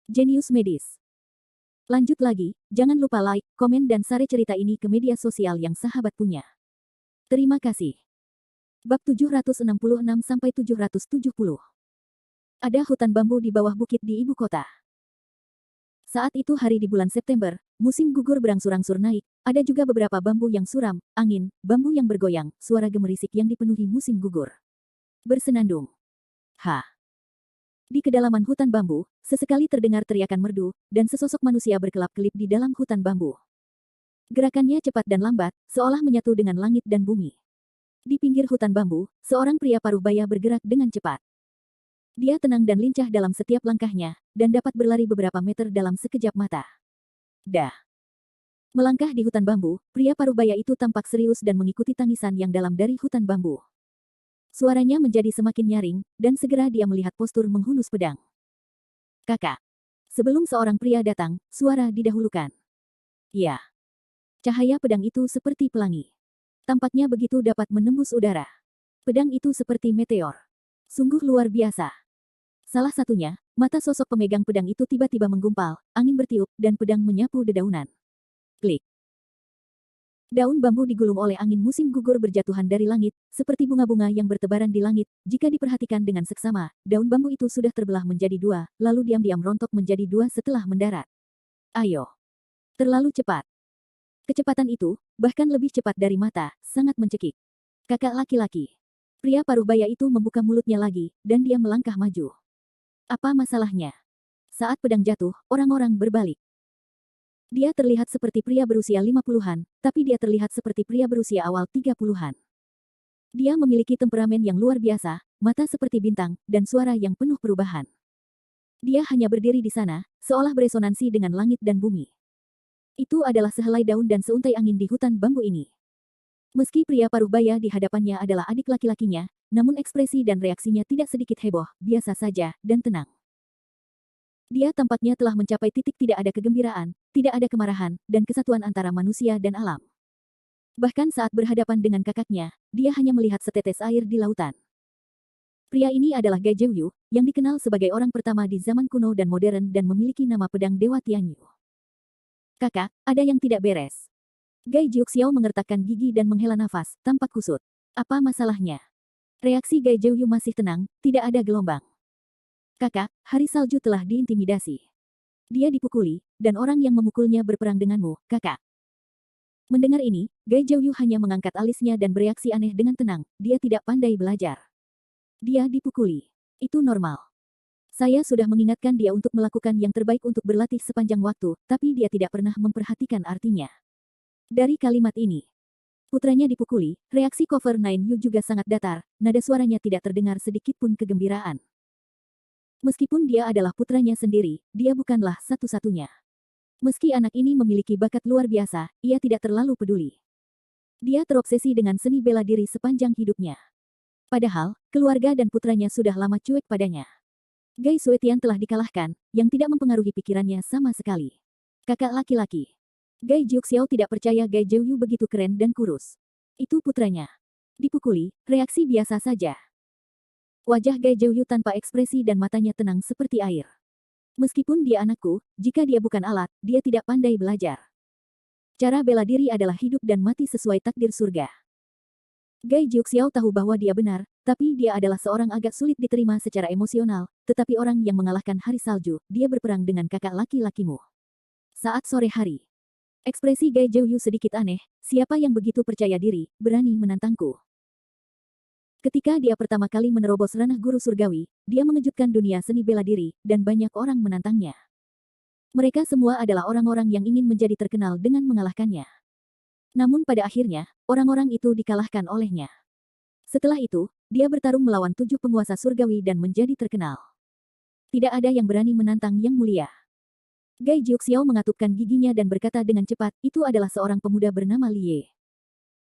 Jenius Medis. Lanjut lagi, jangan lupa like, komen dan share cerita ini ke media sosial yang sahabat punya. Terima kasih. Bab 766-770. Ada hutan bambu di bawah bukit di ibu kota. Saat itu hari di bulan September, musim gugur berangsur-angsur naik, ada juga beberapa bambu yang suram, angin, bambu yang bergoyang, suara gemerisik yang dipenuhi musim gugur. Bersenandung. Di kedalaman hutan bambu, sesekali terdengar teriakan merdu, dan sesosok manusia berkelap-kelip di dalam hutan bambu. Gerakannya cepat dan lambat, seolah menyatu dengan langit dan bumi. Di pinggir hutan bambu, seorang pria paruh baya bergerak dengan cepat. Dia tenang dan lincah dalam setiap langkahnya, dan dapat berlari beberapa meter dalam sekejap mata. Melangkah di hutan bambu, pria paruh baya itu tampak serius dan mengikuti tangisan yang dalam dari hutan bambu. Suaranya menjadi semakin nyaring, dan segera dia melihat postur menghunus pedang. Kakak. Sebelum seorang pria datang, suara didahulukan. Ya. Cahaya pedang itu seperti pelangi. Tampaknya begitu dapat menembus udara. Pedang itu seperti meteor. Sungguh luar biasa. Salah satunya, mata sosok pemegang pedang itu tiba-tiba menggumpal, angin bertiup, dan pedang menyapu dedaunan. Klik. Daun bambu digulung oleh angin musim gugur berjatuhan dari langit, seperti bunga-bunga yang bertebaran di langit. Jika diperhatikan dengan seksama, daun bambu itu sudah terbelah menjadi dua, lalu diam-diam rontok menjadi dua setelah mendarat. Ayo. Terlalu cepat. Kecepatan itu, bahkan lebih cepat dari mata, sangat mencekik. Kakak laki-laki. Pria paruh baya itu membuka mulutnya lagi, dan dia melangkah maju. Apa masalahnya? Saat pedang jatuh, orang-orang berbalik. Dia terlihat seperti pria berusia 50-an, tapi dia terlihat seperti pria berusia awal 30-an. Dia memiliki temperamen yang luar biasa, mata seperti bintang, dan suara yang penuh perubahan. Dia hanya berdiri di sana, seolah beresonansi dengan langit dan bumi. Itu adalah sehelai daun dan seuntai angin di hutan bambu ini. Meski pria paruh baya di hadapannya adalah adik laki-lakinya, namun ekspresi dan reaksinya tidak sedikit heboh, biasa saja, dan tenang. Dia tampaknya telah mencapai titik tidak ada kegembiraan, tidak ada kemarahan, dan kesatuan antara manusia dan alam. Bahkan saat berhadapan dengan kakaknya, dia hanya melihat setetes air di lautan. Pria ini adalah Gai Zhouyu, yang dikenal sebagai orang pertama di zaman kuno dan modern dan memiliki nama pedang Dewa Tianyu. Kakak, ada yang tidak beres. Gai Jiuxiao mengertakkan gigi dan menghela nafas, tampak kusut. Apa masalahnya? Reaksi Gai Zhouyu masih tenang, tidak ada gelombang. Kakak, hari salju telah diintimidasi. Dia dipukuli, dan orang yang memukulnya berperang denganmu, kakak. Mendengar ini, Gai Zhouyu hanya mengangkat alisnya dan bereaksi aneh dengan tenang, dia tidak pandai belajar. Dia dipukuli. Itu normal. Saya sudah mengingatkan dia untuk melakukan yang terbaik untuk berlatih sepanjang waktu, tapi dia tidak pernah memperhatikan artinya. Dari kalimat ini, putranya dipukuli, reaksi Cover 9 Yu juga sangat datar, nada suaranya tidak terdengar sedikit pun kegembiraan. Meskipun dia adalah putranya sendiri, dia bukanlah satu-satunya. Meski anak ini memiliki bakat luar biasa, ia tidak terlalu peduli. Dia terobsesi dengan seni bela diri sepanjang hidupnya. Padahal, keluarga dan putranya sudah lama cuek padanya. Gai Suetian telah dikalahkan, yang tidak mempengaruhi pikirannya sama sekali. Kakak laki-laki. Gai Jiuxiao tidak percaya Gai Zhouyu begitu keren dan kurus. Itu putranya. Dipukuli, reaksi biasa saja. Wajah Gai Zhouyu tanpa ekspresi dan matanya tenang seperti air. Meskipun dia anakku, jika dia bukan alat, dia tidak pandai belajar. Cara bela diri adalah hidup dan mati sesuai takdir surga. Gai Jiuxiao tahu bahwa dia benar, tapi dia adalah seorang agak sulit diterima secara emosional, tetapi orang yang mengalahkan hari salju, dia berperang dengan kakak laki-lakimu. Saat sore hari. Ekspresi Gai Zhouyu sedikit aneh, siapa yang begitu percaya diri, berani menantangku. Ketika dia pertama kali menerobos ranah guru surgawi, dia mengejutkan dunia seni bela diri, dan banyak orang menantangnya. Mereka semua adalah orang-orang yang ingin menjadi terkenal dengan mengalahkannya. Namun pada akhirnya, orang-orang itu dikalahkan olehnya. Setelah itu, dia bertarung melawan 7 penguasa surgawi dan menjadi terkenal. Tidak ada yang berani menantang yang mulia. Gai Jiuxiao mengatupkan giginya dan berkata dengan cepat, itu adalah seorang pemuda bernama Lie.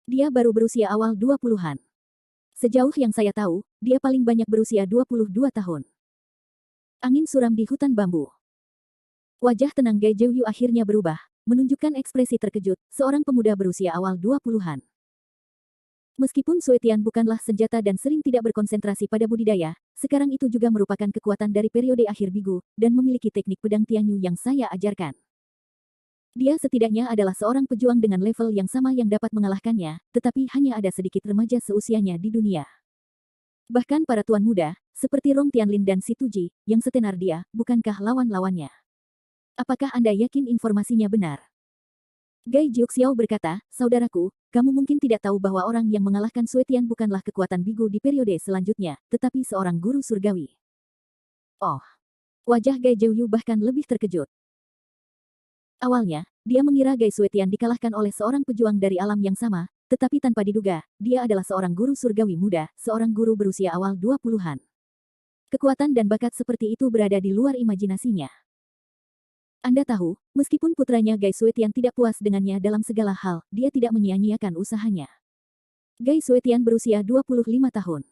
Dia baru berusia awal 20-an. Sejauh yang saya tahu, dia paling banyak berusia 22 tahun. Angin suram di hutan bambu. Wajah tenang Gai Zhouyu akhirnya berubah, menunjukkan ekspresi terkejut, seorang pemuda berusia awal 20-an. Meskipun Suetian bukanlah senjata dan sering tidak berkonsentrasi pada budidaya, sekarang itu juga merupakan kekuatan dari periode akhir Bigu, dan memiliki teknik pedang Tianyu yang saya ajarkan. Dia setidaknya adalah seorang pejuang dengan level yang sama yang dapat mengalahkannya, tetapi hanya ada sedikit remaja seusianya di dunia. Bahkan para tuan muda, seperti Rong Tianlin dan Si Tuji, yang setenar dia, bukankah lawan-lawannya? Apakah Anda yakin informasinya benar? Gai Jiuxiao berkata, saudaraku, kamu mungkin tidak tahu bahwa orang yang mengalahkan Suetian bukanlah kekuatan Bigu di periode selanjutnya, tetapi seorang guru surgawi. Oh. Wajah Gai Jiuyu bahkan lebih terkejut. Awalnya, dia mengira Gai Suetian dikalahkan oleh seorang pejuang dari alam yang sama, tetapi tanpa diduga, dia adalah seorang guru surgawi muda, seorang guru berusia awal 20-an. Kekuatan dan bakat seperti itu berada di luar imajinasinya. Anda tahu, meskipun putranya Gai Suetian tidak puas dengannya dalam segala hal, dia tidak menyia-nyiakan usahanya. Gai Suetian berusia 25 tahun.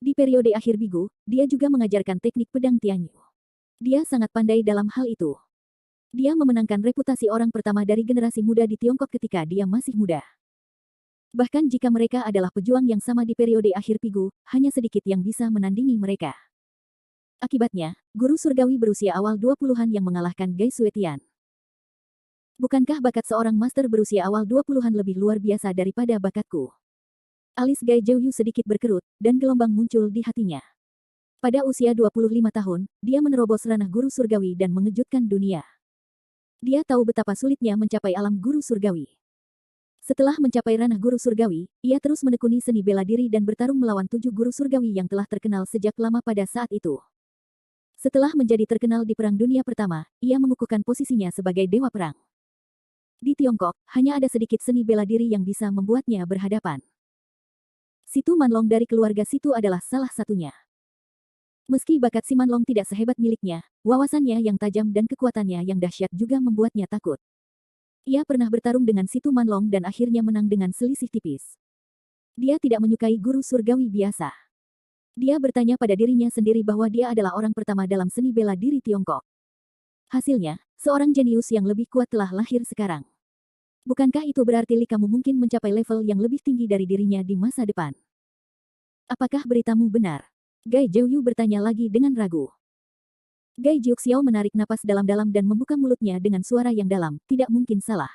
Di periode akhir Bigu, dia juga mengajarkan teknik pedang Tianyu. Dia sangat pandai dalam hal itu. Dia memenangkan reputasi orang pertama dari generasi muda di Tiongkok ketika dia masih muda. Bahkan jika mereka adalah pejuang yang sama di periode akhir Bigu, hanya sedikit yang bisa menandingi mereka. Akibatnya, guru surgawi berusia awal 20-an yang mengalahkan Gai Suetian. Bukankah bakat seorang master berusia awal 20-an lebih luar biasa daripada bakatku? Alis Gai Jiuyu sedikit berkerut, dan gelombang muncul di hatinya. Pada usia 25 tahun, dia menerobos ranah guru surgawi dan mengejutkan dunia. Dia tahu betapa sulitnya mencapai alam guru surgawi. Setelah mencapai ranah guru surgawi, ia terus menekuni seni bela diri dan bertarung melawan 7 guru surgawi yang telah terkenal sejak lama pada saat itu. Setelah menjadi terkenal di Perang Dunia Pertama, ia mengukuhkan posisinya sebagai dewa perang. Di Tiongkok, hanya ada sedikit seni bela diri yang bisa membuatnya berhadapan. Situ Manlong dari keluarga Situ adalah salah satunya. Meski bakat si Manlong tidak sehebat miliknya, wawasannya yang tajam dan kekuatannya yang dahsyat juga membuatnya takut. Ia pernah bertarung dengan Situ Manlong dan akhirnya menang dengan selisih tipis. Dia tidak menyukai guru surgawi biasa. Dia bertanya pada dirinya sendiri bahwa dia adalah orang pertama dalam seni bela diri Tiongkok. Hasilnya, seorang jenius yang lebih kuat telah lahir sekarang. Bukankah itu berarti kamu mungkin mencapai level yang lebih tinggi dari dirinya di masa depan? Apakah beritamu benar? Gai Jiuyu bertanya lagi dengan ragu. Gai Jiuxiao menarik napas dalam-dalam dan membuka mulutnya dengan suara yang dalam, tidak mungkin salah.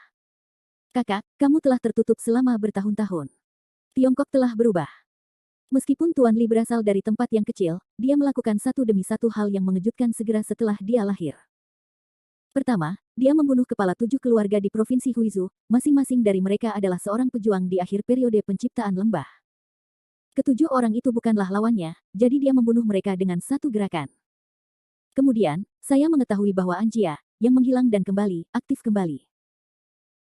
Kakak, kamu telah tertutup selama bertahun-tahun. Tiongkok telah berubah. Meskipun Tuan Li berasal dari tempat yang kecil, dia melakukan satu demi satu hal yang mengejutkan segera setelah dia lahir. Pertama, dia membunuh kepala 7 keluarga di Provinsi Huizhou, masing-masing dari mereka adalah seorang pejuang di akhir periode penciptaan lembah. Ketujuh orang itu bukanlah lawannya, jadi dia membunuh mereka dengan satu gerakan. Kemudian, saya mengetahui bahwa Anjia, yang menghilang dan kembali, aktif kembali.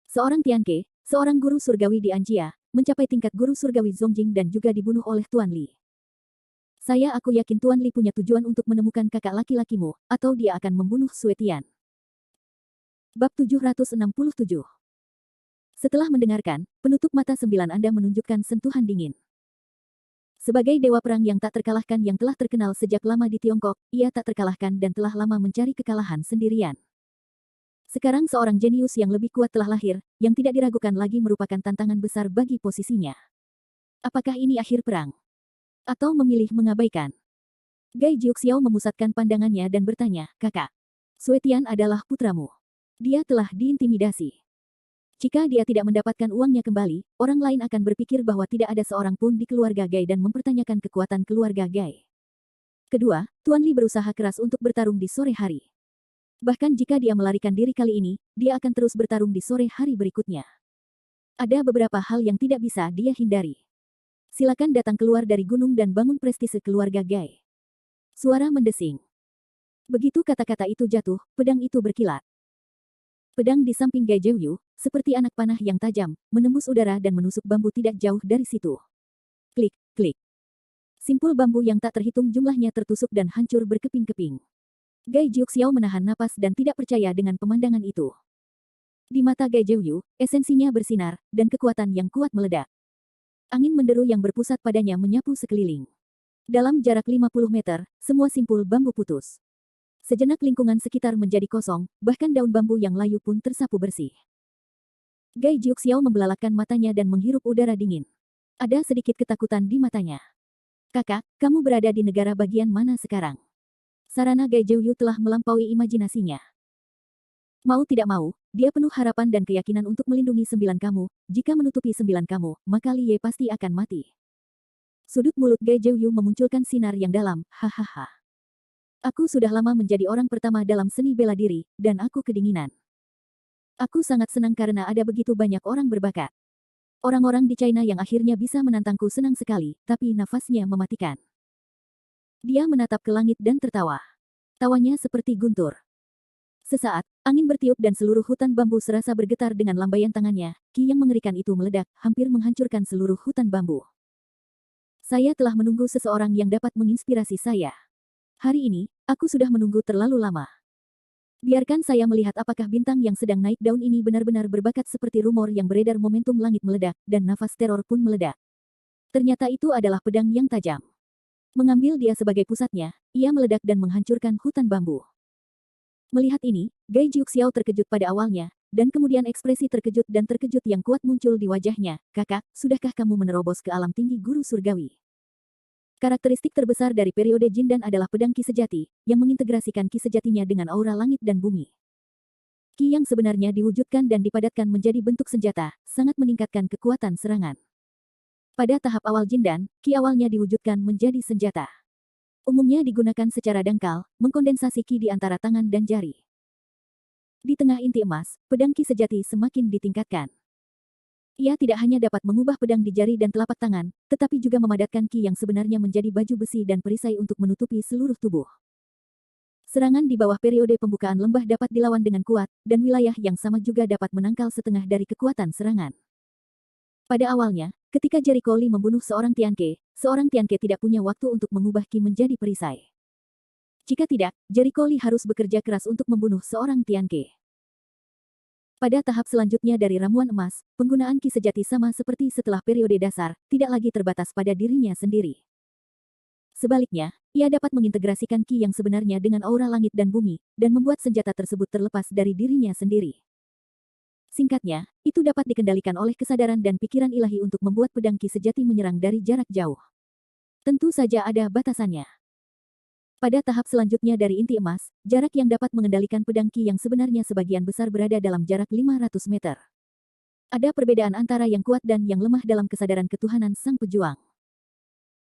Seorang Tianke, seorang guru surgawi di Anjia, mencapai tingkat guru surgawi Zongjing dan juga dibunuh oleh Tuan Li. Aku yakin Tuan Li punya tujuan untuk menemukan kakak laki-lakimu, atau dia akan membunuh Suetian. Bab 767. Setelah mendengarkan, penutup mata 9 Anda menunjukkan sentuhan dingin. Sebagai dewa perang yang tak terkalahkan yang telah terkenal sejak lama di Tiongkok, ia tak terkalahkan dan telah lama mencari kekalahan sendirian. Sekarang seorang jenius yang lebih kuat telah lahir, yang tidak diragukan lagi merupakan tantangan besar bagi posisinya. Apakah ini akhir perang? Atau memilih mengabaikan? Gai Jiuxiao memusatkan pandangannya dan bertanya, kakak, Suetian adalah putramu. Dia telah diintimidasi. Jika dia tidak mendapatkan uangnya kembali, orang lain akan berpikir bahwa tidak ada seorang pun di keluarga Gai dan mempertanyakan kekuatan keluarga Gai. Kedua, Tuan Li berusaha keras untuk bertarung di sore hari. Bahkan jika dia melarikan diri kali ini, dia akan terus bertarung di sore hari berikutnya. Ada beberapa hal yang tidak bisa dia hindari. Silakan datang keluar dari gunung dan bangun prestise keluarga Gai. Suara mendesing. Begitu kata-kata itu jatuh, pedang itu berkilat. Pedang di samping Gai Jiuyu, seperti anak panah yang tajam, menembus udara dan menusuk bambu tidak jauh dari situ. Klik, klik. Simpul bambu yang tak terhitung jumlahnya tertusuk dan hancur berkeping-keping. Gai Jiuxiao menahan napas dan tidak percaya dengan pemandangan itu. Di mata Gai Jiuyu, esensinya bersinar, dan kekuatan yang kuat meledak. Angin menderu yang berpusat padanya menyapu sekeliling. Dalam jarak 50 meter, semua simpul bambu putus. Sejenak lingkungan sekitar menjadi kosong, bahkan daun bambu yang layu pun tersapu bersih. Gai Jiuxiao membelalakkan matanya dan menghirup udara dingin. Ada sedikit ketakutan di matanya. Kakak, kamu berada di negara bagian mana sekarang? Sarana Gai Jiuyu telah melampaui imajinasinya. Mau tidak mau, dia penuh harapan dan keyakinan untuk melindungi sembilan kamu. Jika menutupi sembilan kamu, maka Li Ye pasti akan mati. Sudut mulut Gai Jiuyu memunculkan sinar yang dalam, hahaha. Aku sudah lama menjadi orang pertama dalam seni bela diri, dan aku kedinginan. Aku sangat senang karena ada begitu banyak orang berbakat. Orang-orang di China yang akhirnya bisa menantangku senang sekali, tapi nafasnya mematikan. Dia menatap ke langit dan tertawa. Tawanya seperti guntur. Sesaat, angin bertiup dan seluruh hutan bambu serasa bergetar dengan lambaian tangannya. Ki yang mengerikan itu meledak, hampir menghancurkan seluruh hutan bambu. Saya telah menunggu seseorang yang dapat menginspirasi saya. Hari ini, aku sudah menunggu terlalu lama. Biarkan saya melihat apakah bintang yang sedang naik daun ini benar-benar berbakat seperti rumor yang beredar. Momentum langit meledak, dan nafas teror pun meledak. Ternyata itu adalah pedang yang tajam. Mengambil dia sebagai pusatnya, ia meledak dan menghancurkan hutan bambu. Melihat ini, Gai Jiuxiao terkejut pada awalnya, dan kemudian ekspresi terkejut dan terkejut yang kuat muncul di wajahnya. Kakak, sudahkah kamu menerobos ke alam tinggi guru surgawi? Karakteristik terbesar dari periode Jin Dan adalah pedang Ki sejati, yang mengintegrasikan Ki sejatinya dengan aura langit dan bumi. Ki yang sebenarnya diwujudkan dan dipadatkan menjadi bentuk senjata, sangat meningkatkan kekuatan serangan. Pada tahap awal Jin Dan, Ki awalnya diwujudkan menjadi senjata. Umumnya digunakan secara dangkal, mengkondensasi Ki di antara tangan dan jari. Di tengah inti emas, pedang Ki sejati semakin ditingkatkan. Ia tidak hanya dapat mengubah pedang di jari dan telapak tangan, tetapi juga memadatkan Ki yang sebenarnya menjadi baju besi dan perisai untuk menutupi seluruh tubuh. Serangan di bawah periode pembukaan lembah dapat dilawan dengan kuat, dan wilayah yang sama juga dapat menangkal setengah dari kekuatan serangan. Pada awalnya, ketika Jericho Lee membunuh seorang Tianke tidak punya waktu untuk mengubah Ki menjadi perisai. Jika tidak, Jericho Lee harus bekerja keras untuk membunuh seorang Tianke. Pada tahap selanjutnya dari ramuan emas, penggunaan Ki sejati sama seperti setelah periode dasar, tidak lagi terbatas pada dirinya sendiri. Sebaliknya, ia dapat mengintegrasikan Ki yang sebenarnya dengan aura langit dan bumi, dan membuat senjata tersebut terlepas dari dirinya sendiri. Singkatnya, itu dapat dikendalikan oleh kesadaran dan pikiran ilahi untuk membuat pedang Ki sejati menyerang dari jarak jauh. Tentu saja ada batasannya. Pada tahap selanjutnya dari inti emas, jarak yang dapat mengendalikan pedang Ki yang sebenarnya sebagian besar berada dalam jarak 500 meter. Ada perbedaan antara yang kuat dan yang lemah dalam kesadaran ketuhanan sang pejuang.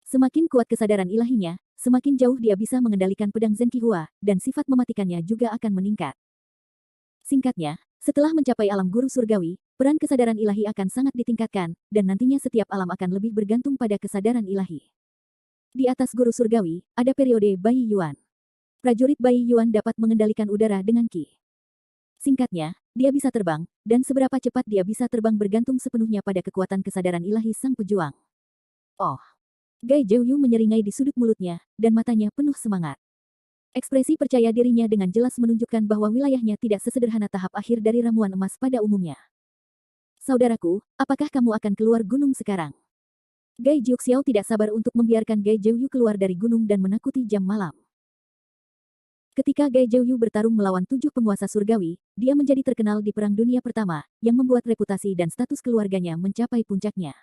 Semakin kuat kesadaran ilahinya, semakin jauh dia bisa mengendalikan pedang Zenqihua, dan sifat mematikannya juga akan meningkat. Singkatnya, setelah mencapai alam guru surgawi, peran kesadaran ilahi akan sangat ditingkatkan, dan nantinya setiap alam akan lebih bergantung pada kesadaran ilahi. Di atas guru surgawi, ada periode Bai Yuan. Prajurit Bai Yuan dapat mengendalikan udara dengan Ki. Singkatnya, dia bisa terbang, dan seberapa cepat dia bisa terbang bergantung sepenuhnya pada kekuatan kesadaran ilahi sang pejuang. Oh! Gai Jiuyu menyeringai di sudut mulutnya, dan matanya penuh semangat. Ekspresi percaya dirinya dengan jelas menunjukkan bahwa wilayahnya tidak sesederhana tahap akhir dari ramuan emas pada umumnya. Saudaraku, apakah kamu akan keluar gunung sekarang? Gai Jiuxiao tidak sabar untuk membiarkan Gai Jiuyu keluar dari gunung dan menakuti jam malam. Ketika Gai Jiuyu bertarung melawan 7 penguasa surgawi, dia menjadi terkenal di Perang Dunia Pertama, yang membuat reputasi dan status keluarganya mencapai puncaknya.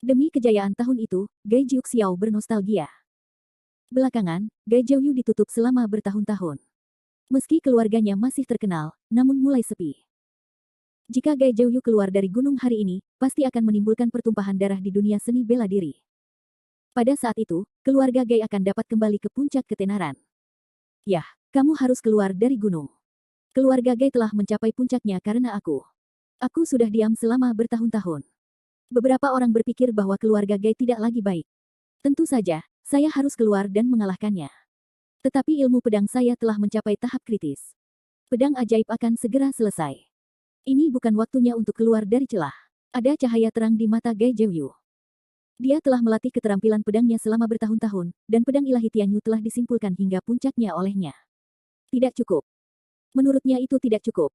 Demi kejayaan tahun itu, Gai Jiuxiao bernostalgia. Belakangan, Gai Jiuyu ditutup selama bertahun-tahun. Meski keluarganya masih terkenal, namun mulai sepi. Jika Gai Jiuyu keluar dari gunung hari ini, pasti akan menimbulkan pertumpahan darah di dunia seni bela diri. Pada saat itu, keluarga Gai akan dapat kembali ke puncak ketenaran. Yah, kamu harus keluar dari gunung. Keluarga Gai telah mencapai puncaknya karena aku. Aku sudah diam selama bertahun-tahun. Beberapa orang berpikir bahwa keluarga Gai tidak lagi baik. Tentu saja, saya harus keluar dan mengalahkannya. Tetapi ilmu pedang saya telah mencapai tahap kritis. Pedang ajaib akan segera selesai. Ini bukan waktunya untuk keluar dari celah. Ada cahaya terang di mata Gai Jiuyu. Dia telah melatih keterampilan pedangnya selama bertahun-tahun, dan pedang ilahi Tianyu telah disimpulkan hingga puncaknya olehnya. Tidak cukup. Menurutnya itu tidak cukup.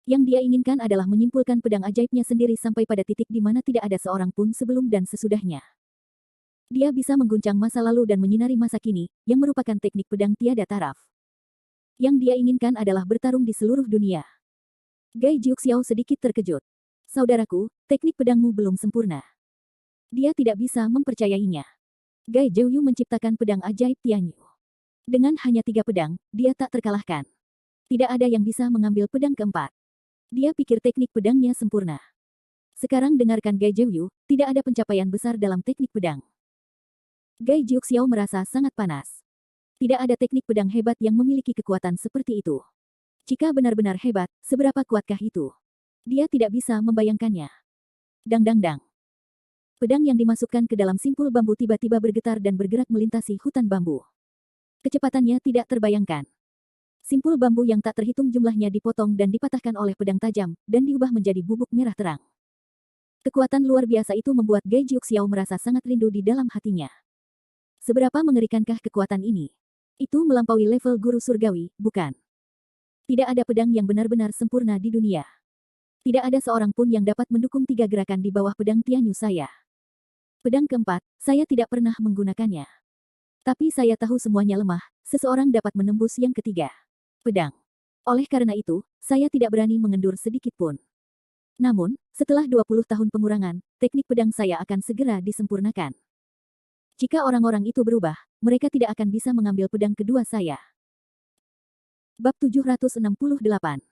Yang dia inginkan adalah menyimpulkan pedang ajaibnya sendiri sampai pada titik di mana tidak ada seorang pun sebelum dan sesudahnya. Dia bisa mengguncang masa lalu dan menyinari masa kini, yang merupakan teknik pedang tiada taraf. Yang dia inginkan adalah bertarung di seluruh dunia. Gai Jiuxiao sedikit terkejut. Saudaraku, teknik pedangmu belum sempurna. Dia tidak bisa mempercayainya. Gai Zhouyu menciptakan pedang ajaib Tianyu. Dengan hanya 3 pedang, dia tak terkalahkan. Tidak ada yang bisa mengambil pedang keempat. Dia pikir teknik pedangnya sempurna. Sekarang dengarkan Gai Zhouyu, tidak ada pencapaian besar dalam teknik pedang. Gai Jiuxiao merasa sangat panas. Tidak ada teknik pedang hebat yang memiliki kekuatan seperti itu. Jika benar-benar hebat, seberapa kuatkah itu? Dia tidak bisa membayangkannya. Dang dang dang. Pedang yang dimasukkan ke dalam simpul bambu tiba-tiba bergetar dan bergerak melintasi hutan bambu. Kecepatannya tidak terbayangkan. Simpul bambu yang tak terhitung jumlahnya dipotong dan dipatahkan oleh pedang tajam, dan diubah menjadi bubuk merah terang. Kekuatan luar biasa itu membuat Gai Jiuxiao merasa sangat rindu di dalam hatinya. Seberapa mengerikankah kekuatan ini? Itu melampaui level guru surgawi, bukan? Tidak ada pedang yang benar-benar sempurna di dunia. Tidak ada seorang pun yang dapat mendukung 3 gerakan di bawah pedang Tianyu saya. Pedang keempat, saya tidak pernah menggunakannya. Tapi saya tahu semuanya lemah, seseorang dapat menembus yang ketiga. Pedang. Oleh karena itu, saya tidak berani mengendur sedikit pun. Namun, setelah 20 tahun pengurangan, teknik pedang saya akan segera disempurnakan. Jika orang-orang itu berubah, mereka tidak akan bisa mengambil pedang kedua saya. Bab 768.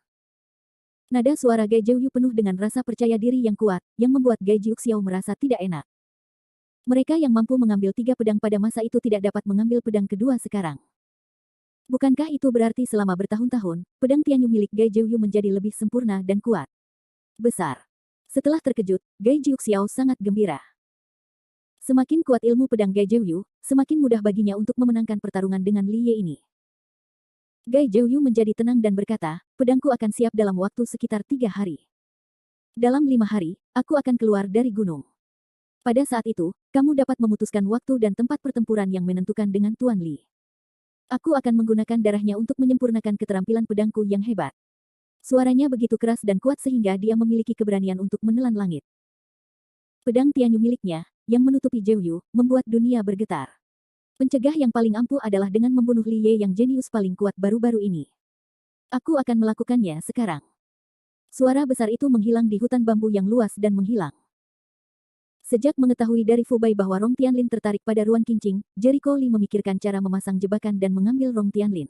Nada suara Gai Zhouyu penuh dengan rasa percaya diri yang kuat, yang membuat Gai Jiuxiao merasa tidak enak. Mereka yang mampu mengambil 3 pedang pada masa itu tidak dapat mengambil pedang kedua sekarang. Bukankah itu berarti selama bertahun-tahun, pedang Tianyu milik Gai Zhouyu menjadi lebih sempurna dan kuat? Besar. Setelah terkejut, Gai Jiuxiao sangat gembira. Semakin kuat ilmu pedang Gai Zhouyu, semakin mudah baginya untuk memenangkan pertarungan dengan Li Ye ini. Gai Zhouyu menjadi tenang dan berkata, pedangku akan siap dalam waktu sekitar 3 hari. Dalam 5 hari, aku akan keluar dari gunung. Pada saat itu, kamu dapat memutuskan waktu dan tempat pertempuran yang menentukan dengan Tuan Li. Aku akan menggunakan darahnya untuk menyempurnakan keterampilan pedangku yang hebat. Suaranya begitu keras dan kuat sehingga dia memiliki keberanian untuk menelan langit. Pedang Tianyu miliknya, yang menutupi Zhouyu, membuat dunia bergetar. Pencegah yang paling ampuh adalah dengan membunuh Li Ye yang jenius paling kuat baru-baru ini. Aku akan melakukannya sekarang. Suara besar itu menghilang di hutan bambu yang luas dan menghilang. Sejak mengetahui dari Fu Bai bahwa Rong Tianlin tertarik pada Ruan Qingqing, Jericho Li memikirkan cara memasang jebakan dan mengambil Rong Tianlin.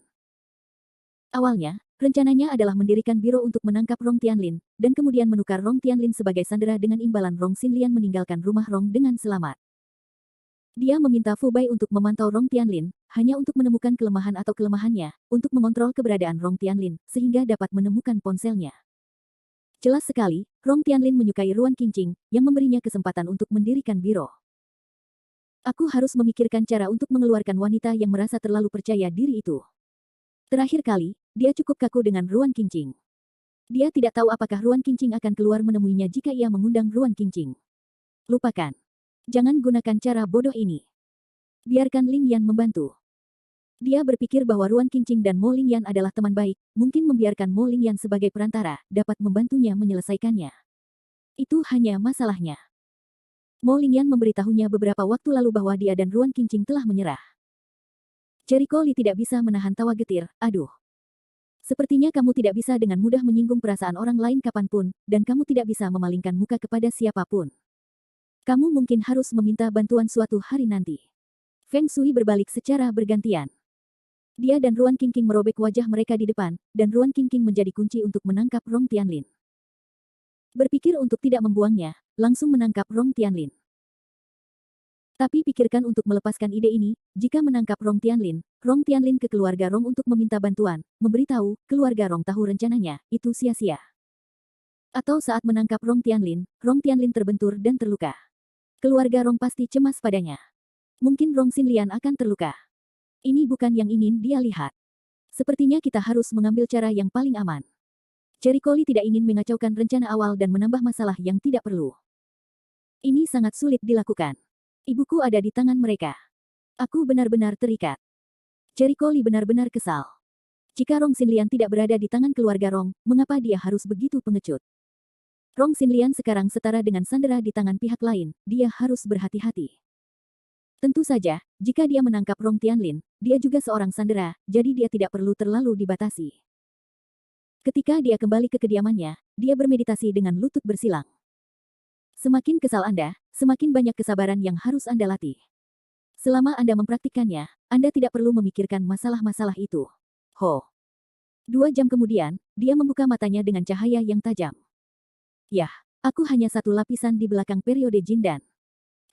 Awalnya, rencananya adalah mendirikan biro untuk menangkap Rong Tianlin, dan kemudian menukar Rong Tianlin sebagai sandera dengan imbalan Rong Xinlian meninggalkan rumah Rong dengan selamat. Dia meminta Fu Bai untuk memantau Rong Tianlin, hanya untuk menemukan kelemahan atau kelemahannya, untuk mengontrol keberadaan Rong Tianlin, sehingga dapat menemukan ponselnya. Jelas sekali, Rong Tianlin menyukai Ruan Qingqing, yang memberinya kesempatan untuk mendirikan biro. Aku harus memikirkan cara untuk mengeluarkan wanita yang merasa terlalu percaya diri itu. Terakhir kali, dia cukup kaku dengan Ruan Qingqing. Dia tidak tahu apakah Ruan Qingqing akan keluar menemuinya jika ia mengundang Ruan Qingqing. Lupakan. Jangan gunakan cara bodoh ini. Biarkan Ling Yan membantu. Dia berpikir bahwa Ruan Qingqing dan Mo Lingyan adalah teman baik, mungkin membiarkan Mo Lingyan sebagai perantara, dapat membantunya menyelesaikannya. Itu hanya masalahnya. Mo Lingyan memberitahunya beberapa waktu lalu bahwa dia dan Ruan Qingqing telah menyerah. Jericho Li tidak bisa menahan tawa getir, aduh. Sepertinya kamu tidak bisa dengan mudah menyinggung perasaan orang lain kapanpun, dan kamu tidak bisa memalingkan muka kepada siapapun. Kamu mungkin harus meminta bantuan suatu hari nanti. Feng Shui berbalik secara bergantian. Dia dan Ruan Qingqing merobek wajah mereka di depan, dan Ruan Qingqing menjadi kunci untuk menangkap Rong Tianlin. Berpikir untuk tidak membuangnya, langsung menangkap Rong Tianlin. Tapi pikirkan untuk melepaskan ide ini, jika menangkap Rong Tianlin ke keluarga Rong untuk meminta bantuan, memberitahu, keluarga Rong tahu rencananya, itu sia-sia. Atau saat menangkap Rong Tianlin terbentur dan terluka. Keluarga Rong pasti cemas padanya. Mungkin Rong Xinlian akan terluka. Ini bukan yang ingin dia lihat. Sepertinya kita harus mengambil cara yang paling aman. Jericho Li tidak ingin mengacaukan rencana awal dan menambah masalah yang tidak perlu. Ini sangat sulit dilakukan. Ibuku ada di tangan mereka. Aku benar-benar terikat. Jericho Li benar-benar kesal. Jika Rong Xinlian tidak berada di tangan keluarga Rong, mengapa dia harus begitu pengecut? Rong Xinlian sekarang setara dengan sandera di tangan pihak lain, dia harus berhati-hati. Tentu saja, jika dia menangkap Rong Tianlin, dia juga seorang sandera, jadi dia tidak perlu terlalu dibatasi. Ketika dia kembali ke kediamannya, dia bermeditasi dengan lutut bersilang. Semakin kesal Anda, semakin banyak kesabaran yang harus Anda latih. Selama Anda mempraktikkannya, Anda tidak perlu memikirkan masalah-masalah itu. Ho. 2 jam kemudian, dia membuka matanya dengan cahaya yang tajam. Yah, aku hanya satu lapisan di belakang periode Jindan.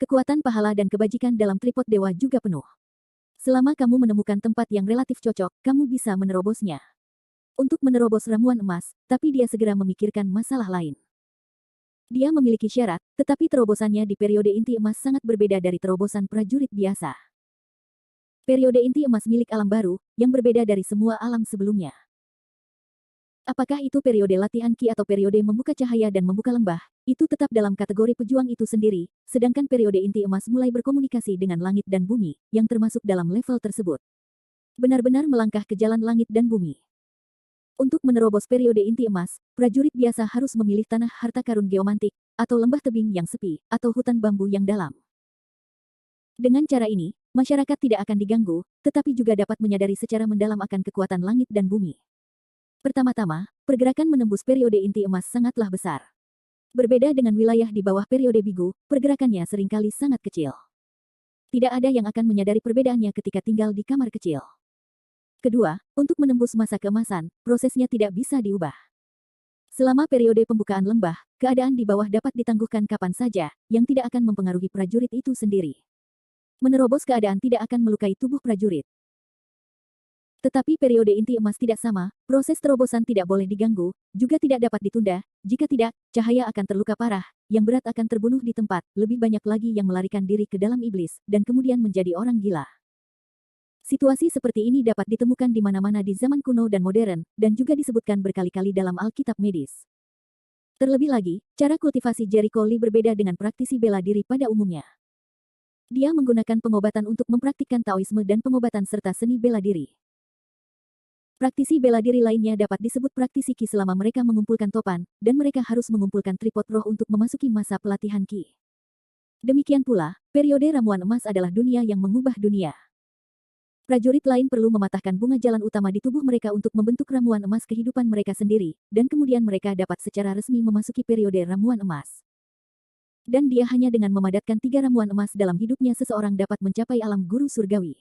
Kekuatan pahala dan kebajikan dalam tripod dewa juga penuh. Selama kamu menemukan tempat yang relatif cocok, kamu bisa menerobosnya. Untuk menerobos ramuan emas, tapi dia segera memikirkan masalah lain. Dia memiliki syarat, tetapi terobosannya di periode inti emas sangat berbeda dari terobosan prajurit biasa. Periode inti emas milik alam baru, yang berbeda dari semua alam sebelumnya. Apakah itu periode latihan ki atau periode membuka cahaya dan membuka lembah, itu tetap dalam kategori pejuang itu sendiri, sedangkan periode inti emas mulai berkomunikasi dengan langit dan bumi, yang termasuk dalam level tersebut. Benar-benar melangkah ke jalan langit dan bumi. Untuk menerobos periode inti emas, prajurit biasa harus memilih tanah harta karun geomantik, atau lembah tebing yang sepi, atau hutan bambu yang dalam. Dengan cara ini, masyarakat tidak akan diganggu, tetapi juga dapat menyadari secara mendalam akan kekuatan langit dan bumi. Pertama-tama, pergerakan menembus periode inti emas sangatlah besar. Berbeda dengan wilayah di bawah periode bigu, pergerakannya seringkali sangat kecil. Tidak ada yang akan menyadari perbedaannya ketika tinggal di kamar kecil. Kedua, untuk menembus masa keemasan, prosesnya tidak bisa diubah. Selama periode pembukaan lembah, keadaan di bawah dapat ditangguhkan kapan saja, yang tidak akan mempengaruhi prajurit itu sendiri. Menerobos keadaan tidak akan melukai tubuh prajurit. Tetapi periode inti emas tidak sama, proses terobosan tidak boleh diganggu, juga tidak dapat ditunda, jika tidak, cahaya akan terluka parah, yang berat akan terbunuh di tempat, lebih banyak lagi yang melarikan diri ke dalam iblis, dan kemudian menjadi orang gila. Situasi seperti ini dapat ditemukan di mana-mana di zaman kuno dan modern, dan juga disebutkan berkali-kali dalam Alkitab medis. Terlebih lagi, cara kultivasi Jericho Lee berbeda dengan praktisi bela diri pada umumnya. Dia menggunakan pengobatan untuk mempraktikkan Taoisme dan pengobatan serta seni bela diri. Praktisi bela diri lainnya dapat disebut praktisi Ki selama mereka mengumpulkan topan, dan mereka harus mengumpulkan tripod roh untuk memasuki masa pelatihan Ki. Demikian pula, periode ramuan emas adalah dunia yang mengubah dunia. Prajurit lain perlu mematahkan bunga jalan utama di tubuh mereka untuk membentuk ramuan emas kehidupan mereka sendiri, dan kemudian mereka dapat secara resmi memasuki periode ramuan emas. Dan dia hanya dengan memadatkan 3 ramuan emas dalam hidupnya seseorang dapat mencapai alam guru surgawi.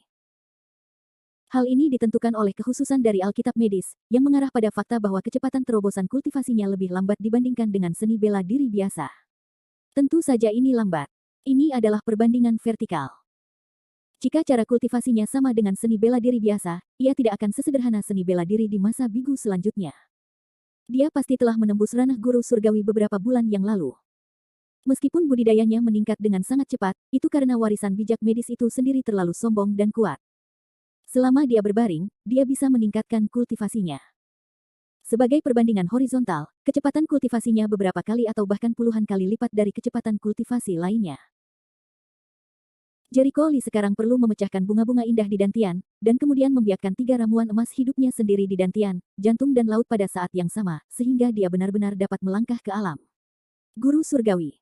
Hal ini ditentukan oleh kekhususan dari Alkitab medis, yang mengarah pada fakta bahwa kecepatan terobosan kultivasinya lebih lambat dibandingkan dengan seni bela diri biasa. Tentu saja ini lambat. Ini adalah perbandingan vertikal. Jika cara kultivasinya sama dengan seni bela diri biasa, ia tidak akan sesederhana seni bela diri di masa bigu selanjutnya. Dia pasti telah menembus ranah guru surgawi beberapa bulan yang lalu. Meskipun budidayanya meningkat dengan sangat cepat, itu karena warisan bijak medis itu sendiri terlalu sombong dan kuat. Selama dia berbaring, dia bisa meningkatkan kultivasinya. Sebagai perbandingan horizontal, kecepatan kultivasinya beberapa kali atau bahkan puluhan kali lipat dari kecepatan kultivasi lainnya. Jericho Lee sekarang perlu memecahkan bunga-bunga indah di dantian, dan kemudian membiakkan 3 ramuan emas hidupnya sendiri di dantian, jantung dan laut pada saat yang sama, sehingga dia benar-benar dapat melangkah ke alam guru surgawi.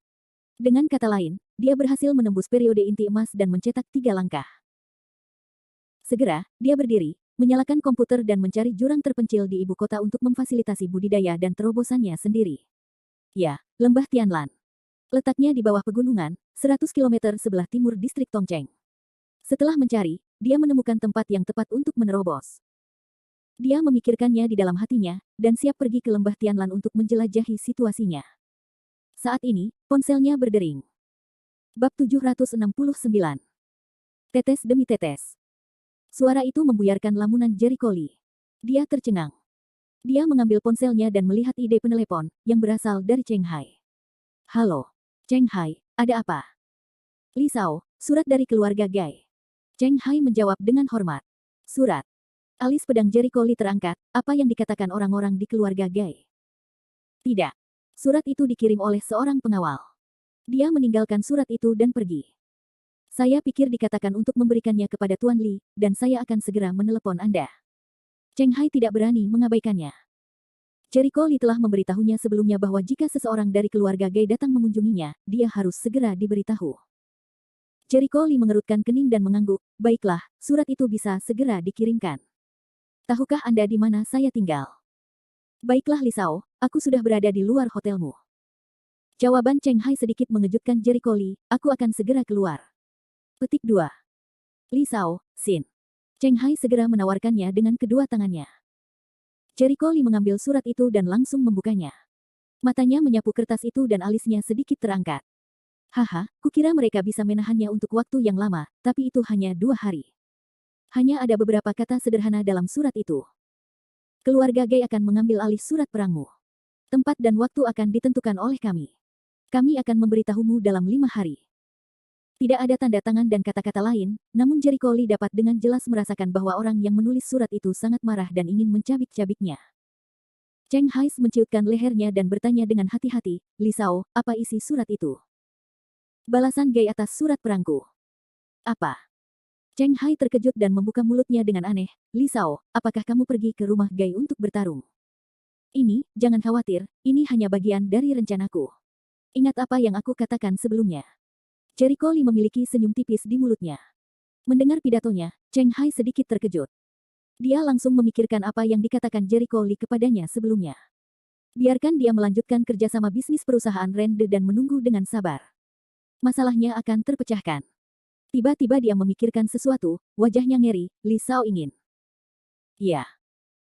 Dengan kata lain, dia berhasil menembus periode inti emas dan mencetak 3 langkah. Segera, dia berdiri, menyalakan komputer dan mencari jurang terpencil di ibu kota untuk memfasilitasi budidaya dan terobosannya sendiri. Ya, Lembah Tianlan. Letaknya di bawah pegunungan, 100 km sebelah timur distrik Tongcheng. Setelah mencari, dia menemukan tempat yang tepat untuk menerobos. Dia memikirkannya di dalam hatinya, dan siap pergi ke Lembah Tianlan untuk menjelajahi situasinya. Saat ini, ponselnya berdering. Bab 769. Tetes demi tetes. Suara itu membuyarkan lamunan Jericho Lee. Dia tercengang. Dia mengambil ponselnya dan melihat ide penelepon, yang berasal dari Cheng Hai. Halo. Cheng Hai, ada apa? Li Shao, surat dari keluarga Gai. Cheng Hai menjawab dengan hormat. Surat. Alis pedang Jericho Lee terangkat, apa yang dikatakan orang-orang di keluarga Gai? Tidak. Surat itu dikirim oleh seorang pengawal. Dia meninggalkan surat itu dan pergi. Saya pikir dikatakan untuk memberikannya kepada Tuan Li, dan saya akan segera menelepon Anda. Cheng Hai tidak berani mengabaikannya. Jericho Lee telah memberitahunya sebelumnya bahwa jika seseorang dari keluarga Gai datang mengunjunginya, dia harus segera diberitahu. Jericho Lee mengerutkan kening dan mengangguk, baiklah, surat itu bisa segera dikirimkan. Tahukah Anda di mana saya tinggal? Baiklah Li Shao, aku sudah berada di luar hotelmu. Jawaban Cheng Hai sedikit mengejutkan Jericho Lee, aku akan segera keluar. Petik 2. Li Shao, Xin. Cheng Hai segera menawarkannya dengan kedua tangannya. Jericho Lee mengambil surat itu dan langsung membukanya. Matanya menyapu kertas itu dan alisnya sedikit terangkat. Haha, kukira mereka bisa menahannya untuk waktu yang lama, tapi itu hanya 2 hari. Hanya ada beberapa kata sederhana dalam surat itu. Keluarga Gai akan mengambil alih surat perangmu. Tempat dan waktu akan ditentukan oleh kami. Kami akan memberitahumu dalam 5 hari. Tidak ada tanda tangan dan kata-kata lain, namun Jericho Lee dapat dengan jelas merasakan bahwa orang yang menulis surat itu sangat marah dan ingin mencabik-cabiknya. Cheng Hai menciutkan lehernya dan bertanya dengan hati-hati, Li Shao, apa isi surat itu? Balasan Gai atas surat perangku. Apa? Cheng Hai terkejut dan membuka mulutnya dengan aneh. Li Shao, apakah kamu pergi ke rumah Gai untuk bertarung? Ini, jangan khawatir, ini hanya bagian dari rencanaku. Ingat apa yang aku katakan sebelumnya. Jericho Lee memiliki senyum tipis di mulutnya. Mendengar pidatonya, Cheng Hai sedikit terkejut. Dia langsung memikirkan apa yang dikatakan Jericho Lee kepadanya sebelumnya. Biarkan dia melanjutkan kerjasama bisnis perusahaan Rende dan menunggu dengan sabar. Masalahnya akan terpecahkan. Tiba-tiba dia memikirkan sesuatu, wajahnya ngeri, Li Shao ingin. Ya.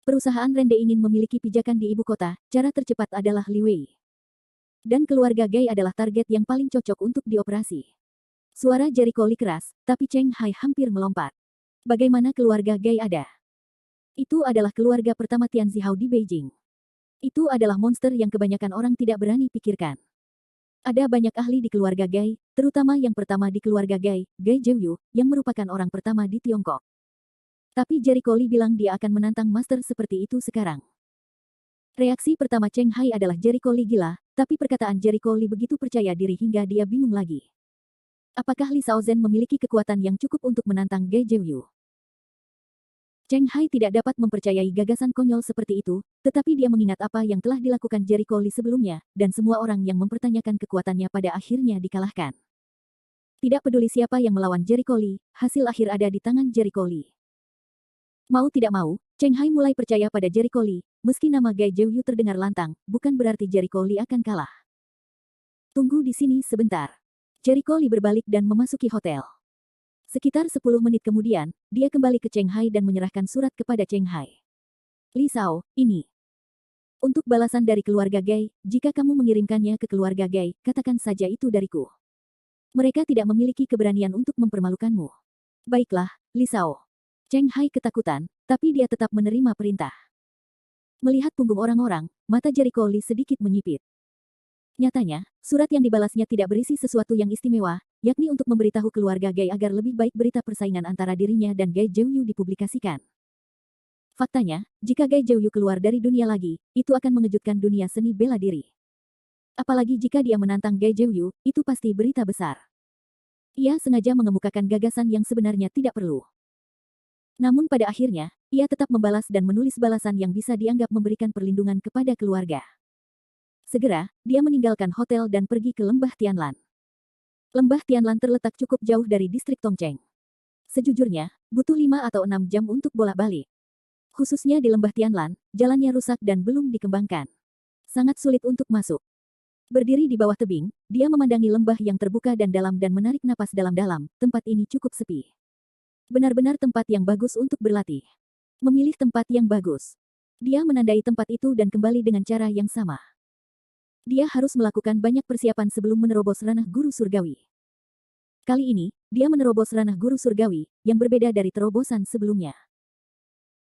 Perusahaan Rende ingin memiliki pijakan di ibu kota, cara tercepat adalah Li Wei. Dan keluarga Gai adalah target yang paling cocok untuk dioperasi. Suara Jericho Lee keras, tapi Cheng Hai hampir melompat. Bagaimana keluarga Gai ada? Itu adalah keluarga pertama Tian Zihao di Beijing. Itu adalah monster yang kebanyakan orang tidak berani pikirkan. Ada banyak ahli di keluarga Gai, terutama yang pertama di keluarga Gai, Gai Zhouyu, yang merupakan orang pertama di Tiongkok. Tapi Jericho Lee bilang dia akan menantang master seperti itu sekarang. Reaksi pertama Cheng Hai adalah Jericho Lee gila, tapi perkataan Jericho Lee begitu percaya diri hingga dia bingung lagi. Apakah Li Shaozhen memiliki kekuatan yang cukup untuk menantang Gai Zhouyu? Cheng Hai tidak dapat mempercayai gagasan konyol seperti itu, tetapi dia mengingat apa yang telah dilakukan Jericho Lee sebelumnya, dan semua orang yang mempertanyakan kekuatannya pada akhirnya dikalahkan. Tidak peduli siapa yang melawan Jericho Lee, hasil akhir ada di tangan Jericho Lee. Mau tidak mau, Cheng Hai mulai percaya pada Jericho Lee, meski nama Gai Zhouyu terdengar lantang, bukan berarti Jericho Lee akan kalah. Tunggu di sini sebentar. Jericho Lee berbalik dan memasuki hotel. Sekitar 10 menit kemudian, dia kembali ke Cheng Hai dan menyerahkan surat kepada Cheng Hai. Li Shao, ini. Untuk balasan dari keluarga Gai, jika kamu mengirimkannya ke keluarga Gai, katakan saja itu dariku. Mereka tidak memiliki keberanian untuk mempermalukanmu. Baiklah, Li Shao. Cheng Hai ketakutan, tapi dia tetap menerima perintah. Melihat punggung orang-orang, mata Jericho Lee sedikit menyipit. Nyatanya, surat yang dibalasnya tidak berisi sesuatu yang istimewa, yakni untuk memberitahu keluarga Gai agar lebih baik berita persaingan antara dirinya dan Gai Zhouyu dipublikasikan. Faktanya, jika Gai Zhouyu keluar dari dunia lagi, itu akan mengejutkan dunia seni bela diri. Apalagi jika dia menantang Gai Zhouyu, itu pasti berita besar. Ia sengaja mengemukakan gagasan yang sebenarnya tidak perlu. Namun pada akhirnya, ia tetap membalas dan menulis balasan yang bisa dianggap memberikan perlindungan kepada keluarga. Segera, dia meninggalkan hotel dan pergi ke Lembah Tianlan. Lembah Tianlan terletak cukup jauh dari distrik Tongcheng. Sejujurnya, butuh 5 atau 6 jam untuk bolak-balik. Khususnya di Lembah Tianlan, jalannya rusak dan belum dikembangkan. Sangat sulit untuk masuk. Berdiri di bawah tebing, dia memandangi lembah yang terbuka dan dalam dan menarik napas dalam-dalam. Tempat ini cukup sepi. Benar-benar tempat yang bagus untuk berlatih. Memilih tempat yang bagus. Dia menandai tempat itu dan kembali dengan cara yang sama. Dia harus melakukan banyak persiapan sebelum menerobos ranah guru surgawi. Kali ini, dia menerobos ranah guru surgawi, yang berbeda dari terobosan sebelumnya.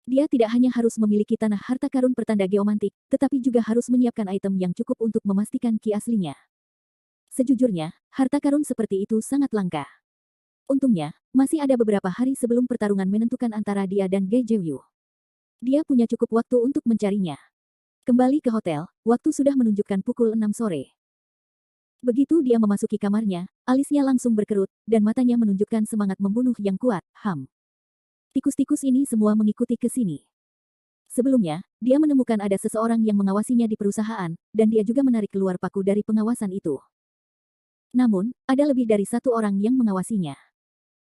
Dia tidak hanya harus memiliki tanah harta karun pertanda geomantik, tetapi juga harus menyiapkan item yang cukup untuk memastikan ki aslinya. Sejujurnya, harta karun seperti itu sangat langka. Untungnya, masih ada beberapa hari sebelum pertarungan menentukan antara dia dan Gai Zhouyu. Dia punya cukup waktu untuk mencarinya. Kembali ke hotel, waktu sudah menunjukkan pukul 6 sore. Begitu dia memasuki kamarnya, alisnya langsung berkerut, dan matanya menunjukkan semangat membunuh yang kuat, Tikus-tikus ini semua mengikuti ke sini. Sebelumnya, dia menemukan ada seseorang yang mengawasinya di perusahaan, dan dia juga menarik keluar paku dari pengawasan itu. Namun, ada lebih dari satu orang yang mengawasinya.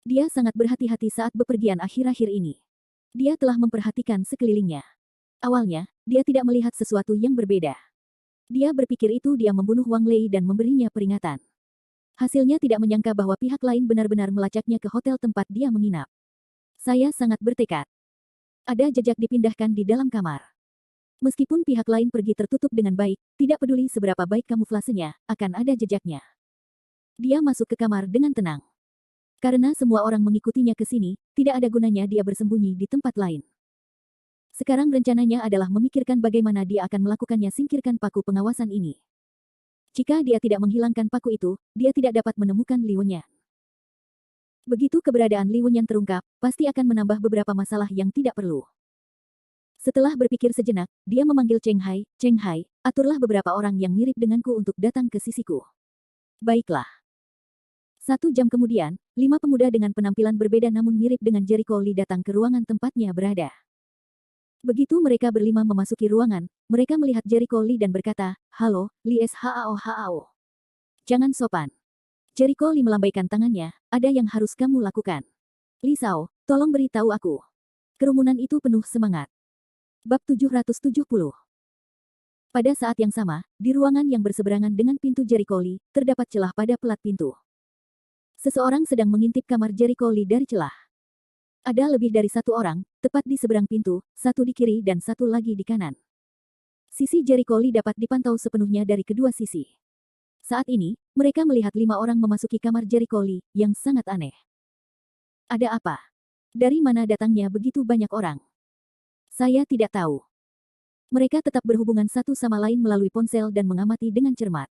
Dia sangat berhati-hati saat bepergian akhir-akhir ini. Dia telah memperhatikan sekelilingnya. Awalnya, dia tidak melihat sesuatu yang berbeda. Dia berpikir itu dia membunuh Wang Lei dan memberinya peringatan. Hasilnya tidak menyangka bahwa pihak lain benar-benar melacaknya ke hotel tempat dia menginap. Saya sangat bertekad. Ada jejak dipindahkan di dalam kamar. Meskipun pihak lain pergi tertutup dengan baik, tidak peduli seberapa baik kamuflasenya, akan ada jejaknya. Dia masuk ke kamar dengan tenang. Karena semua orang mengikutinya ke sini, tidak ada gunanya dia bersembunyi di tempat lain. Sekarang rencananya adalah memikirkan bagaimana dia akan melakukannya singkirkan paku pengawasan ini. Jika dia tidak menghilangkan paku itu, dia tidak dapat menemukan Li Wenyan. Begitu keberadaan Li Wenyan terungkap, pasti akan menambah beberapa masalah yang tidak perlu. Setelah berpikir sejenak, dia memanggil Cheng Hai, aturlah beberapa orang yang mirip denganku untuk datang ke sisiku. Baiklah. 1 jam kemudian, 5 pemuda dengan penampilan berbeda namun mirip dengan Jericho Lee datang ke ruangan tempatnya berada. Begitu mereka berlima memasuki ruangan, mereka melihat Jericho Lee dan berkata, "Halo, Lee Shao. Jangan sopan." Jericho Lee melambaikan tangannya, "Ada yang harus kamu lakukan. Li Shao, tolong beritahu aku." Kerumunan itu penuh semangat. Bab 770. Pada saat yang sama, di ruangan yang berseberangan dengan pintu Jericho Lee, terdapat celah pada pelat pintu. Seseorang sedang mengintip kamar Jericho Lee dari celah. Ada lebih dari 1 orang, tepat di seberang pintu, 1 di kiri dan 1 lagi di kanan. Sisi Jericho Lee dapat dipantau sepenuhnya dari kedua sisi. Saat ini, mereka melihat 5 orang memasuki kamar Jericho Lee, yang sangat aneh. Ada apa? Dari mana datangnya begitu banyak orang? Saya tidak tahu. Mereka tetap berhubungan satu sama lain melalui ponsel dan mengamati dengan cermat.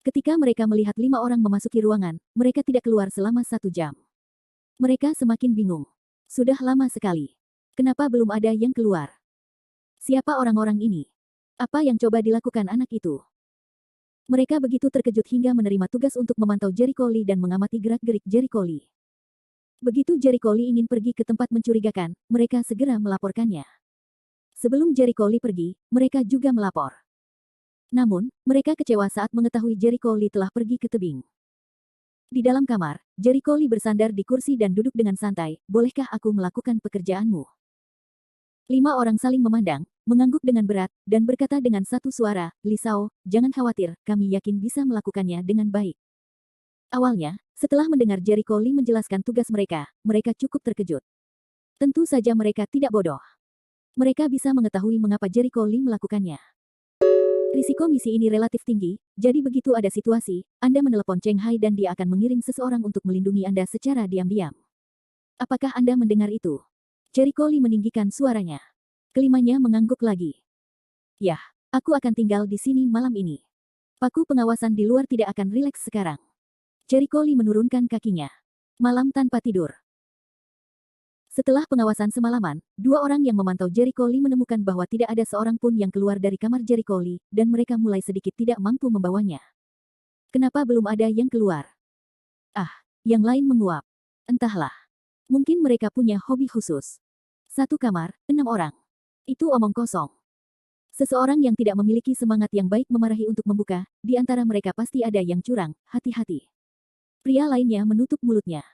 Ketika mereka melihat 5 orang memasuki ruangan, mereka tidak keluar selama 1 jam. Mereka semakin bingung. Sudah lama sekali. Kenapa belum ada yang keluar? Siapa orang-orang ini? Apa yang coba dilakukan anak itu? Mereka begitu terkejut hingga menerima tugas untuk memantau Jericho Lee dan mengamati gerak-gerik Jericho Lee. Begitu Jericho Lee ingin pergi ke tempat mencurigakan, mereka segera melaporkannya. Sebelum Jericho Lee pergi, mereka juga melapor. Namun, mereka kecewa saat mengetahui Jericho Lee telah pergi ke tebing. Di dalam kamar, Jericho Lee bersandar di kursi dan duduk dengan santai, "Bolehkah aku melakukan pekerjaanmu?" 5 orang saling memandang, mengangguk dengan berat, dan berkata dengan satu suara, "Li Shao, jangan khawatir, kami yakin bisa melakukannya dengan baik." Awalnya, setelah mendengar Jericho Lee menjelaskan tugas mereka cukup terkejut. Tentu saja mereka tidak bodoh. Mereka bisa mengetahui mengapa Jericho Lee melakukannya. Risiko misi ini relatif tinggi, jadi begitu ada situasi, Anda menelepon Cheng Hai dan dia akan mengirim seseorang untuk melindungi Anda secara diam-diam. Apakah Anda mendengar itu? Jericho Lee meninggikan suaranya. Kelimanya mengangguk lagi. Yah, aku akan tinggal di sini malam ini. Paku pengawasan di luar tidak akan rileks sekarang. Jericho Lee menurunkan kakinya. Malam tanpa tidur. Setelah pengawasan semalaman, 2 orang yang memantau Jericho Lee menemukan bahwa tidak ada seorang pun yang keluar dari kamar Jericho Lee, dan mereka mulai sedikit tidak mampu membawanya. Kenapa belum ada yang keluar? Ah, yang lain menguap. Entahlah. Mungkin mereka punya hobi khusus. 1 kamar, 6 orang. Itu omong kosong. Seseorang yang tidak memiliki semangat yang baik memarahi untuk membuka, di antara mereka pasti ada yang curang, hati-hati. Pria lainnya menutup mulutnya.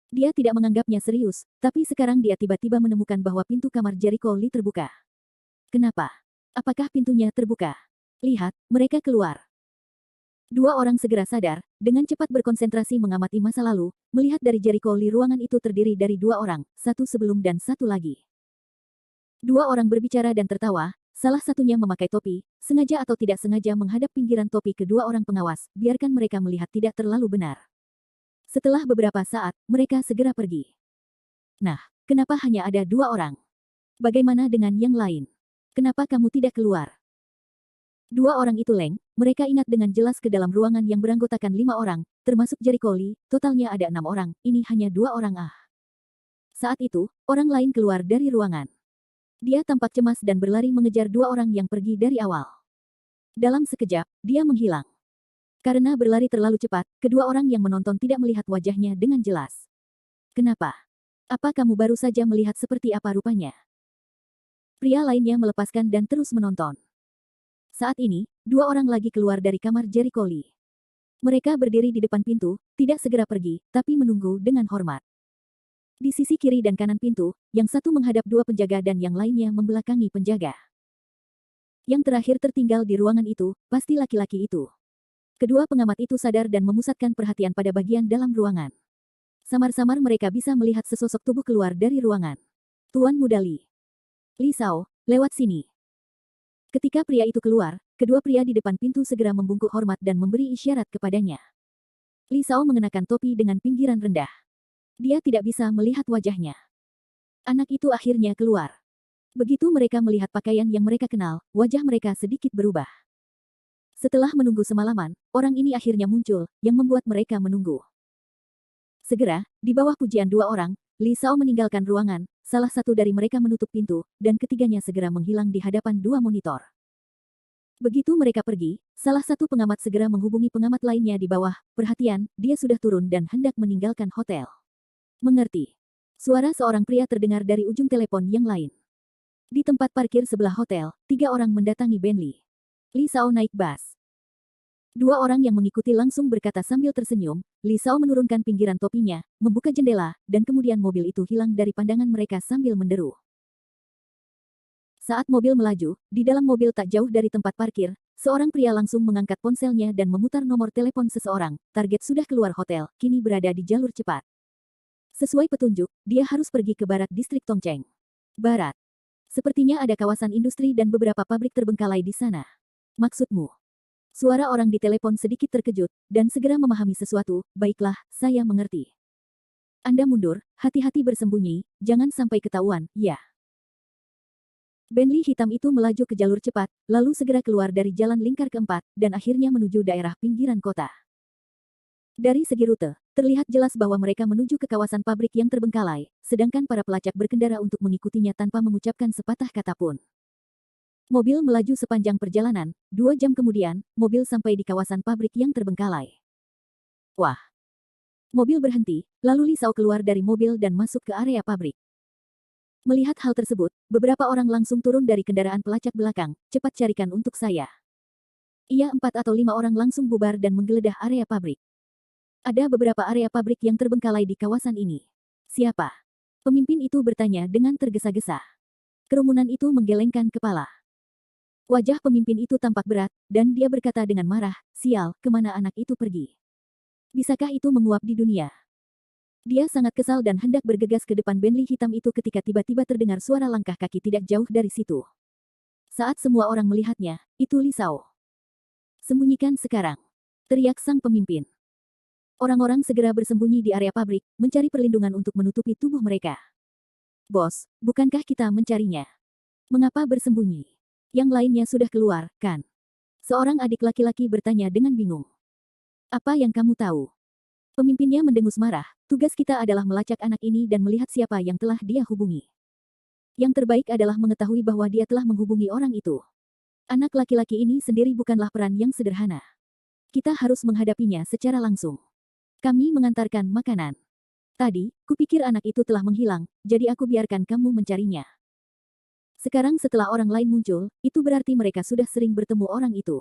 Dia tidak menganggapnya serius, tapi sekarang dia tiba-tiba menemukan bahwa pintu kamar Jericho Lee terbuka. Kenapa? Apakah pintunya terbuka? Lihat, mereka keluar. 2 orang segera sadar, dengan cepat berkonsentrasi mengamati masa lalu, melihat dari Jericho Lee ruangan itu terdiri dari 2 orang, 1 sebelum dan 1 lagi. 2 orang berbicara dan tertawa, salah satunya memakai topi, sengaja atau tidak sengaja menghadap pinggiran topi kedua orang pengawas, biarkan mereka melihat tidak terlalu benar. Setelah beberapa saat, mereka segera pergi. Nah, kenapa hanya ada 2 orang? Bagaimana dengan yang lain? Kenapa kamu tidak keluar? 2 orang itu leng, mereka ingat dengan jelas ke dalam ruangan yang beranggotakan 5 orang, termasuk Jericho Lee, totalnya ada 6 orang, ini hanya 2 orang ah. Saat itu, orang lain keluar dari ruangan. Dia tampak cemas dan berlari mengejar 2 orang yang pergi dari awal. Dalam sekejap, dia menghilang. Karena berlari terlalu cepat, kedua orang yang menonton tidak melihat wajahnya dengan jelas. Kenapa? Apa kamu baru saja melihat seperti apa rupanya? Pria lainnya melepaskan dan terus menonton. Saat ini, 2 orang lagi keluar dari kamar Jericho Lee. Mereka berdiri di depan pintu, tidak segera pergi, tapi menunggu dengan hormat. Di sisi kiri dan kanan pintu, yang satu menghadap 2 penjaga dan yang lainnya membelakangi penjaga. Yang terakhir tertinggal di ruangan itu, pasti laki-laki itu. Kedua pengamat itu sadar dan memusatkan perhatian pada bagian dalam ruangan. Samar-samar mereka bisa melihat sesosok tubuh keluar dari ruangan. Tuan Muda Li. Li Sao, lewat sini. Ketika pria itu keluar, kedua pria di depan pintu segera membungkuk hormat dan memberi isyarat kepadanya. Li Sao mengenakan topi dengan pinggiran rendah. Dia tidak bisa melihat wajahnya. Anak itu akhirnya keluar. Begitu mereka melihat pakaian yang mereka kenal, wajah mereka sedikit berubah. Setelah menunggu semalaman, orang ini akhirnya muncul, yang membuat mereka menunggu. Segera, di bawah pujian dua orang, Li Sao meninggalkan ruangan, salah satu dari mereka menutup pintu, dan ketiganya segera menghilang di hadapan dua monitor. Begitu mereka pergi, salah satu pengamat segera menghubungi pengamat lainnya di bawah. Perhatian, dia sudah turun dan hendak meninggalkan hotel. Mengerti. Suara seorang pria terdengar dari ujung telepon yang lain. Di tempat parkir sebelah hotel, 3 orang mendatangi Bentley. Li Sao naik bus. 2 orang yang mengikuti langsung berkata sambil tersenyum. Li Sao menurunkan pinggiran topinya, membuka jendela, dan kemudian mobil itu hilang dari pandangan mereka sambil menderu. Saat mobil melaju, di dalam mobil tak jauh dari tempat parkir, seorang pria langsung mengangkat ponselnya dan memutar nomor telepon seseorang. Target sudah keluar hotel, kini berada di jalur cepat. Sesuai petunjuk, dia harus pergi ke barat distrik Tongcheng. Barat. Sepertinya ada kawasan industri dan beberapa pabrik terbengkalai di sana. Maksudmu? Suara orang di telepon sedikit terkejut, dan segera memahami sesuatu. Baiklah, saya mengerti. Anda mundur, hati-hati bersembunyi, jangan sampai ketahuan, ya. Bentley hitam itu melaju ke jalur cepat, lalu segera keluar dari jalan lingkar keempat, dan akhirnya menuju daerah pinggiran kota. Dari segi rute, terlihat jelas bahwa mereka menuju ke kawasan pabrik yang terbengkalai, sedangkan para pelacak berkendara untuk mengikutinya tanpa mengucapkan sepatah kata pun. Mobil melaju sepanjang perjalanan, 2 jam kemudian, mobil sampai di kawasan pabrik yang terbengkalai. Wah! Mobil berhenti, lalu Li Sao keluar dari mobil dan masuk ke area pabrik. Melihat hal tersebut, beberapa orang langsung turun dari kendaraan pelacak belakang. Cepat carikan untuk saya. Ia 4 atau 5 orang langsung bubar dan menggeledah area pabrik. Ada beberapa area pabrik yang terbengkalai di kawasan ini. Siapa? Pemimpin itu bertanya dengan tergesa-gesa. Kerumunan itu menggelengkan kepala. Wajah pemimpin itu tampak berat, dan dia berkata dengan marah, sial, kemana anak itu pergi? Bisakah itu menguap di dunia? Dia sangat kesal dan hendak bergegas ke depan Bentley hitam itu ketika tiba-tiba terdengar suara langkah kaki tidak jauh dari situ. Saat semua orang melihatnya, itu Li Sao. Sembunyikan sekarang, teriak sang pemimpin. Orang-orang segera bersembunyi di area pabrik, mencari perlindungan untuk menutupi tubuh mereka. Bos, bukankah kita mencarinya? Mengapa bersembunyi? Yang lainnya sudah keluar, kan? Seorang adik laki-laki bertanya dengan bingung. Apa yang kamu tahu? Pemimpinnya mendengus marah, tugas kita adalah melacak anak ini dan melihat siapa yang telah dia hubungi. Yang terbaik adalah mengetahui bahwa dia telah menghubungi orang itu. Anak laki-laki ini sendiri bukanlah peran yang sederhana. Kita harus menghadapinya secara langsung. Kami mengantarkan makanan. Tadi, kupikir anak itu telah menghilang, jadi aku biarkan kamu mencarinya. Sekarang setelah orang lain muncul, itu berarti mereka sudah sering bertemu orang itu.